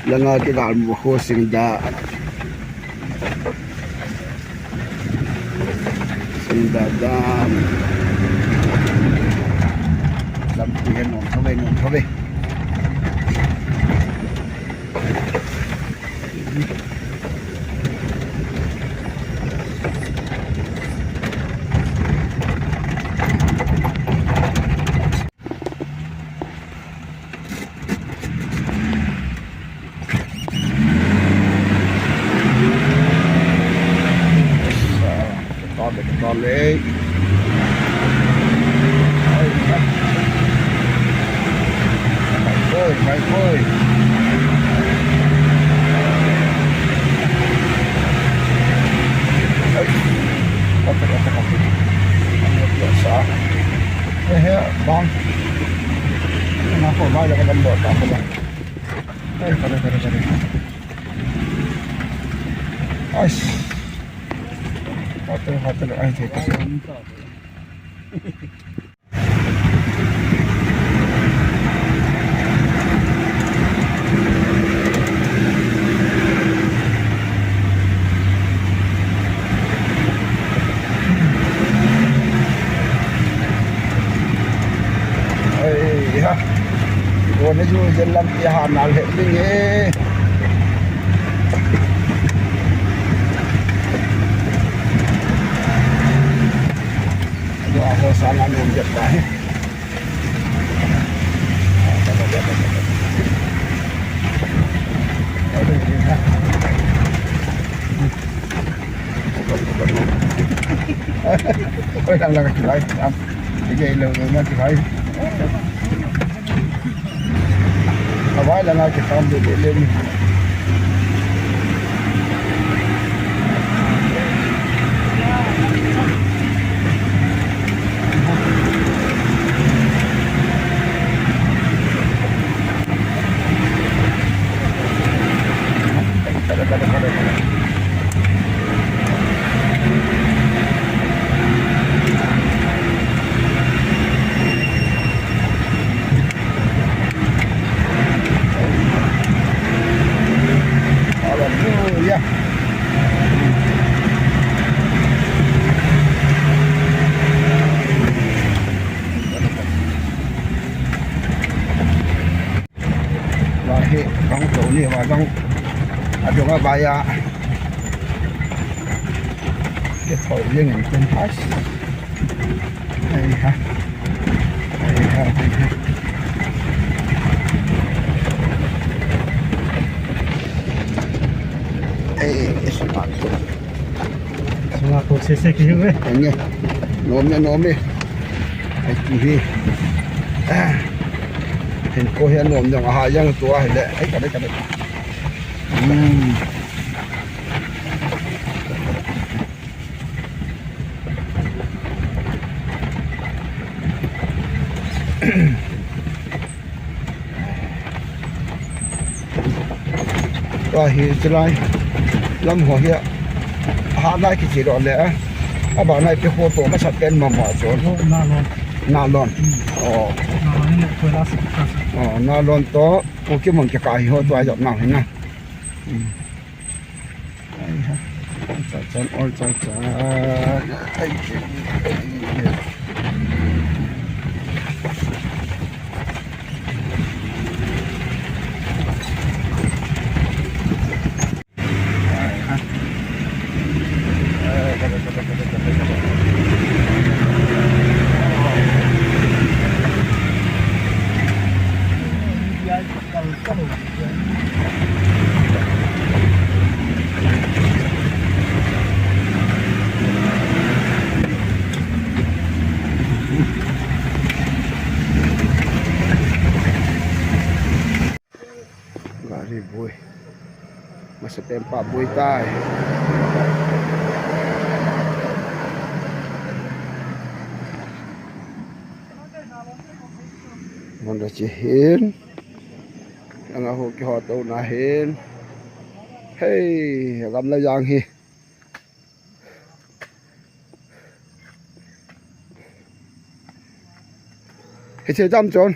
langa kidal mo ko singda dam lampihan non sabi balik baik boy kopi biasa ya bang kenapa banyak kan buat apa bang kada hotel ay dito. Ay ha. Wala jo jalan tiyahan alhe linge. Ako sana nung jet tayo. Ôi đang là cái này, cái gì lâu rồi mà cái này. Ở ngoài là ngay cái con để lên. Lahi bang chỗ này mà bang ada nggak bayar cái thổi riêng ở trên thái hay ha Selaku sisik juga. Ini nom đi ai TVเห็นโคเห็นนมอย่างอาหารย่างตัวเห็นเลยไอ้กันได้ก็เห็นจะไรลำหัวเหี้ยหาได้กี่ดอกเลยอ่ะถ้าบอกนายไปโคตัวไม่ชัดเป็นมาหมอจนนาลอนอ๋อนาลอนตัวโอเคมันจะกลายหัวตัวหยดหนักเห็นไหมจันโอ้ยจันไอ้Boy masa tempat boy tay Honda cihin yang aku ki hoto nahin hey gam la yang hi cái chơi chăm chôn